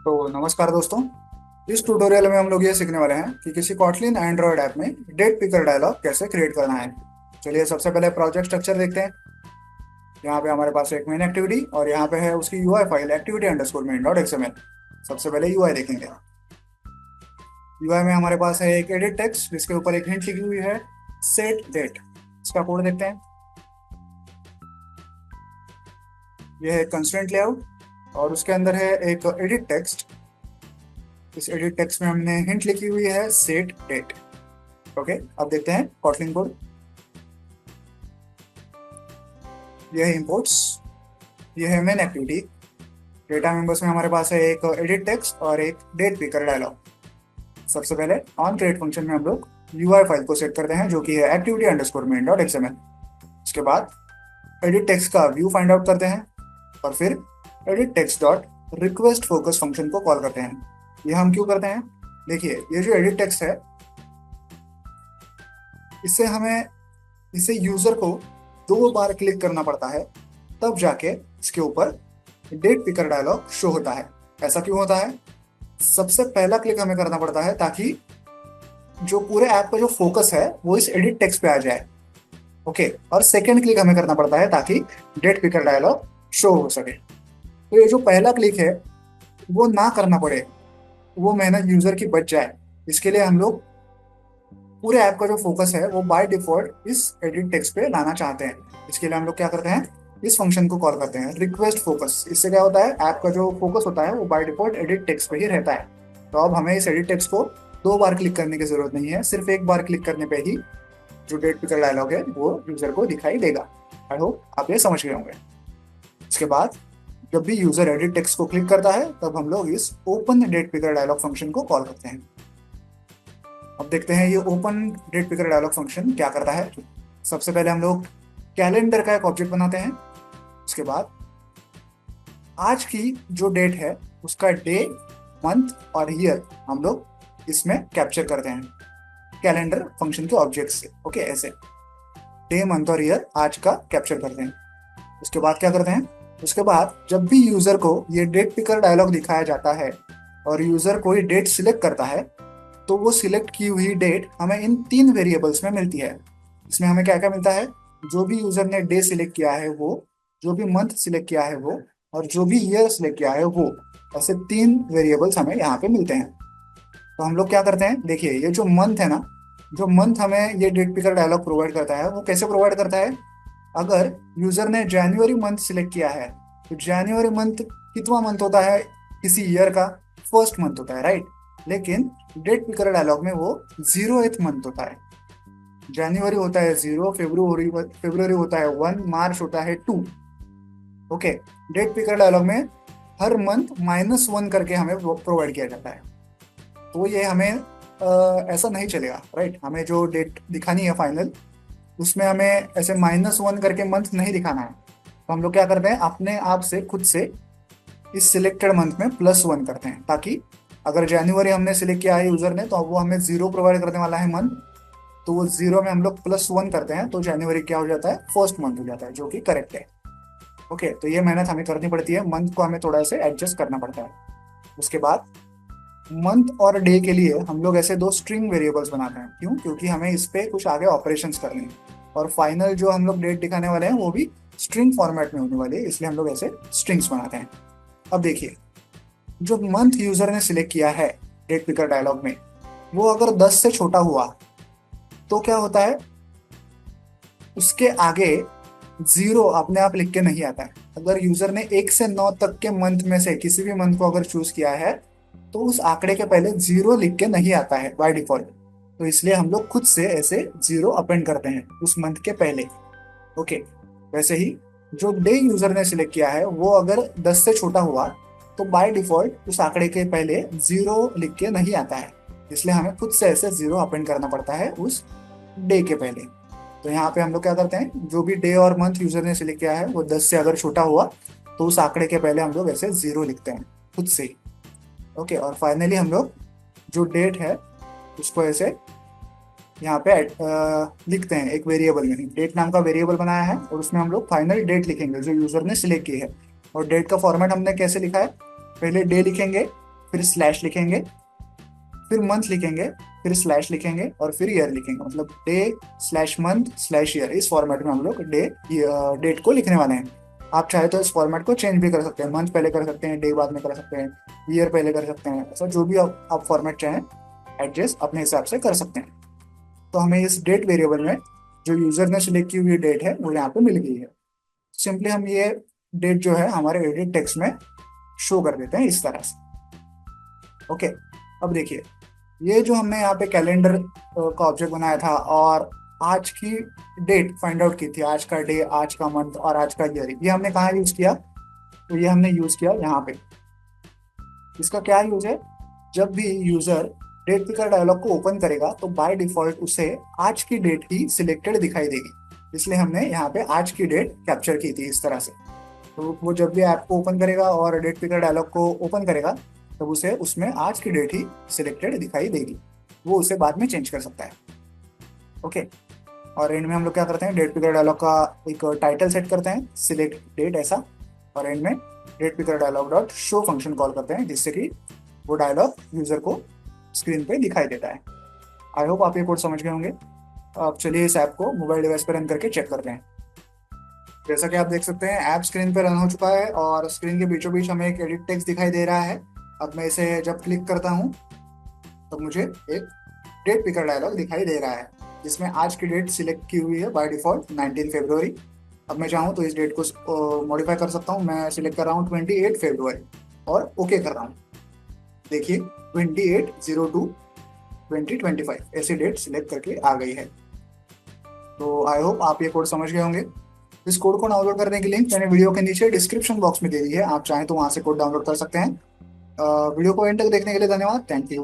तो नमस्कार दोस्तों। इस ट्यूटोरियल में हम लोग ये सीखने वाले हैं कि किसी कॉटलिन एंड्रॉयड ऐप में डेट पिकर डायलॉग कैसे क्रिएट करना है। चलिए सबसे पहले प्रोजेक्ट स्ट्रक्चर देखते हैं। यहाँ पे हमारे पास एक मेन एक्टिविटी और यहाँ पे है उसकी UI file activity underscore main dot XML. सबसे पहले यूआई देखेंगे। यूआई में हमारे पास है एक एडिट टेक्स्ट जिसके ऊपर एक हिंट लिखी हुई है सेट डेट। इसका कोड देखते हैं। यह है कंस्ट्रेंट लेआउट और उसके अंदर है एक एडिट टेक्स्ट। इस एडिट टेक्स्ट में हमने हिंट लिखी हुई है सेट डेट। ओके, अब देखते हैं कॉटलिन कोड। यह है इंपोर्ट्स, यह है मेन एक्टिविटी। डेटा मेंबर्स में हमारे पास है एक एडिट टेक्स्ट और एक डेट पिकर डायलॉग। सबसे पहले ऑन क्रिएट फंक्शन में हम लोग यूआई फाइल को सेट करते हैं जो कि है activity underscore main dot XML. उसके बाद एडिट टेक्स्ट का व्यू फाइंड आउट करते हैं और फिर edit text dot request focus function को कॉल करते हैं। ये हम क्यों करते हैं? देखिए, ये जो एडिट टेक्स्ट है इसे यूजर को 2 बार क्लिक करना पड़ता है, तब जाके इसके ऊपर डेट पिकर डायलॉग शो होता है। ऐसा क्यों होता है? सबसे पहला क्लिक हमें करना पड़ता है ताकि जो पूरे ऐप का जो फोकस है वो इस एडिट टेक्स्ट पे आ जाए। ओके, और सेकंड क्लिक हमें करना पड़ता है ताकि डेट पिकर डायलॉग शो हो सके। तो ये जो पहला क्लिक है वो ना करना पड़े, वो मेहनत यूजर की बच जाए, इसके लिए हम लोग पूरे ऐप का जो फोकस है वो बाय डिफॉल्ट इस एडिट टेक्स्ट पे लाना चाहते हैं। इसके लिए हम लोग क्या करते हैं, इस फंक्शन को कॉल करते हैं रिक्वेस्ट फोकस। इससे क्या होता है, ऐप का जो फोकस होता है वो बाय डिफॉल्ट एडिट टेक्स्ट पे ही रहता है। तो अब हमें इस एडिट टेक्स्ट को 2 बार क्लिक करने की जरूरत नहीं है, सिर्फ 1 बार क्लिक करने पे ही जो डेट पिकर डायलॉग है वो यूजर को दिखाई देगा। आई होप आप ये समझ गए होंगे। इसके बाद जब भी यूजर एडिट टेक्स्ट को क्लिक करता है तब हम लोग इस open date picker dialog function को कॉल करते हैं। अब देखते हैं ये open date picker dialog function क्या करता है। सबसे पहले हम लोग कैलेंडर का एक ऑब्जेक्ट बनाते हैं। उसके बाद आज की जो डेट है उसका डे, मंथ और ईयर हम लोग इसमें कैप्चर करते हैं कैलेंडर फंक्शन के ऑब्जेक्ट से। ओके, ऐसे डे, मंथ और ईयर आज का कैप्चर करते हैं। उसके बाद क्या करते हैं, उसके बाद जब भी यूजर को ये डेट पिकर डायलॉग दिखाया जाता है और यूजर कोई डेट सिलेक्ट करता है तो वो सिलेक्ट की हुई डेट हमें इन 3 वेरिएबल्स में मिलती है। इसमें हमें क्या क्या मिलता है, जो भी यूजर ने डे सिलेक्ट किया है वो, जो भी मंथ सिलेक्ट किया है वो, और जो भी ईयर सिलेक्ट किया है वो। ऐसे 3 वेरिएबल्स हमें यहाँ पे मिलते हैं। तो हम लोग क्या करते हैं, देखिए ये जो मंथ है ना, जो मंथ हमें ये डेट पिकर डायलॉग प्रोवाइड करता है वो कैसे प्रोवाइड करता है। अगर यूजर ने जनवरी मंथ सिलेक्ट किया है तो जनवरी मंथ कितवा मंथ होता है, किसी ईयर का फर्स्ट मंथ होता है, राइट। लेकिन डेट पिकर डायलॉग में वो 0th मंथ होता है। जनवरी होता है 0, फेब्रुवरी होता है 1, मार्च होता है 2। ओके, डेट पिकर डायलॉग में हर मंथ -1 करके हमें प्रोवाइड किया जाता है। तो ये हमें ऐसा नहीं चलेगा, राइट। हमें जो डेट दिखानी है फाइनल, उसमें हमें ऐसे -1 करके मंथ नहीं दिखाना है। तो हम लोग क्या करते हैं, अपने आप से खुद से इस सिलेक्टेड मंथ में +1 करते हैं, ताकि अगर जनवरी हमने सिलेक्ट किया है यूजर ने तो अब वो हमें 0 प्रोवाइड करने वाला है मंथ, तो वो 0 में हम लोग +1 करते हैं तो जनवरी क्या हो जाता है, फर्स्ट मंथ हो जाता है, जो कि करेक्ट है। ओके, तो ये मेहनत हमें करनी पड़ती है, मंथ को हमें थोड़ा सा एडजस्ट करना पड़ता है। उसके बाद मंथ और डे के लिए हम लोग ऐसे 2 स्ट्रिंग वेरिएबल्स बनाते हैं। क्यों? क्योंकि हमें इस पे कुछ आगे ऑपरेशंस करने हैं और फाइनल जो हम लोग डेट दिखाने वाले हैं वो भी स्ट्रिंग फॉर्मेट में होने वाली है, इसलिए हम लोग ऐसे स्ट्रिंग्स बनाते हैं। अब देखिए, जो मंथ यूजर ने सिलेक्ट किया है डेट पिकर डायलॉग में, वो अगर 10 से छोटा हुआ तो क्या होता है, उसके आगे 0 अपने आप लिख के नहीं आता है। अगर यूजर ने 1 से 9 तक के मंथ में से किसी भी मंथ को अगर चूज किया है तो उस आंकड़े के पहले 0 लिख के नहीं आता है बाय डिफॉल्ट। तो इसलिए हम लोग खुद से ऐसे 0 अपेंड करते हैं उस मंथ के पहले। ओके, वैसे ही जो डे यूजर ने सिलेक्ट किया है वो अगर 10 से छोटा हुआ तो बाय डिफॉल्ट उस आंकड़े के पहले 0 लिख के नहीं आता है, इसलिए हमें खुद से ऐसे 0 अपेंड करना पड़ता है उस डे के पहले। तो यहाँ पे हम लोग क्या करते हैं, जो भी डे और मंथ यूजर ने सिलेक्ट किया है वो 10 से अगर छोटा हुआ तो उस आंकड़े के पहले हम लोग ऐसे 0 लिखते हैं खुद से। ओके, और फाइनली हम लोग जो डेट है उसको ऐसे यहाँ पे लिखते हैं एक वेरिएबल में। डेट नाम का वेरिएबल बनाया है और उसमें हम लोग फाइनल डेट लिखेंगे जो यूजर ने सिलेक्ट की है। और डेट का फॉर्मेट हमने कैसे लिखा है, पहले डे लिखेंगे, फिर स्लैश लिखेंगे, फिर मंथ लिखेंगे, फिर स्लैश लिखेंगे और फिर ईयर लिखेंगे। मतलब day slash month slash year, इस फॉर्मेट में हम लोग डेट को लिखने वाले हैं। आप चाहे तो इस फॉर्मेट को चेंज भी कर सकते हैं, मंथ पहले कर सकते हैं, डे बाद में कर सकते हैं, ईयर पहले कर सकते हैं, ऐसा जो भी आप फॉर्मेट चाहें एडजस्ट अपने हिसाब से कर सकते हैं। तो हमें इस डेट वेरिएबल में जो यूजर ने सिलेक्ट की हुई डेट है वो यहाँ पे मिल गई है। सिंपली हम ये डेट जो है हमारे एडिट टेक्स्ट में शो कर देते हैं इस तरह से। ओके, अब देखिए, ये जो हमने यहाँ पे कैलेंडर का ऑब्जेक्ट बनाया था और आज की डेट फाइंड आउट की थी, आज का डे, आज का मंथ और आज का ईयर, ये हमने कहाँ यूज किया? तो ये हमने यूज किया यहाँ पे। इसका क्या यूज है? जब भी यूजर डेट पिकर डायलॉग को ओपन करेगा तो बाय डिफॉल्ट उसे आज की डेट ही सिलेक्टेड दिखाई देगी, इसलिए हमने यहाँ पे आज की डेट कैप्चर की थी इस तरह से। तो वो जब भी ऐप को ओपन करेगा और डेट पिकर डायलॉग को ओपन करेगा तब उसे उसमें आज की डेट ही सिलेक्टेड दिखाई देगी, वो उसे बाद में चेंज कर सकता है। ओके, और एंड में हम लोग क्या करते हैं, डेट पिकर डायलॉग का एक टाइटल सेट करते हैं, सिलेक्ट डेट ऐसा, और एंड में date picker dialog dot show function call करते हैं जिससे कि वो डायलॉग यूजर को स्क्रीन पे दिखाई देता है। आई होप आप ये कोड समझ गए होंगे। अब चलिए इस ऐप को मोबाइल डिवाइस पर रन करके चेक करते हैं। जैसा कि आप देख सकते हैं ऐप स्क्रीन पर रन हो चुका है और स्क्रीन के बीचों बीच हमें एक एडिट टेक्स्ट दिखाई दे रहा है। अब मैं इसे जब क्लिक करता हूँ तब मुझे एक डेट पिकर डायलॉग दिखाई दे रहा है जिसमें आज की डेट सिलेक्ट की हुई है बाय डिफॉल्ट 19 फरवरी। अब मैं चाहूँ तो इस डेट को मॉडिफाई कर सकता हूँ, मैं सिलेक्ट कर रहा हूँ 28 फरवरी और ओके कर रहा हूँ। देखिए 28/02/2025 ऐसी डेट सिलेक्ट करके आ गई है। तो आई होप आप ये कोड समझ गए होंगे। इस कोड को डाउनलोड करने की लिंक मैंने वीडियो के नीचे डिस्क्रिप्शन बॉक्स में दे दी है, आप चाहें तो वहां से कोड डाउनलोड कर सकते हैं। वीडियो को एंड तक देखने के लिए धन्यवाद, थैंक यू।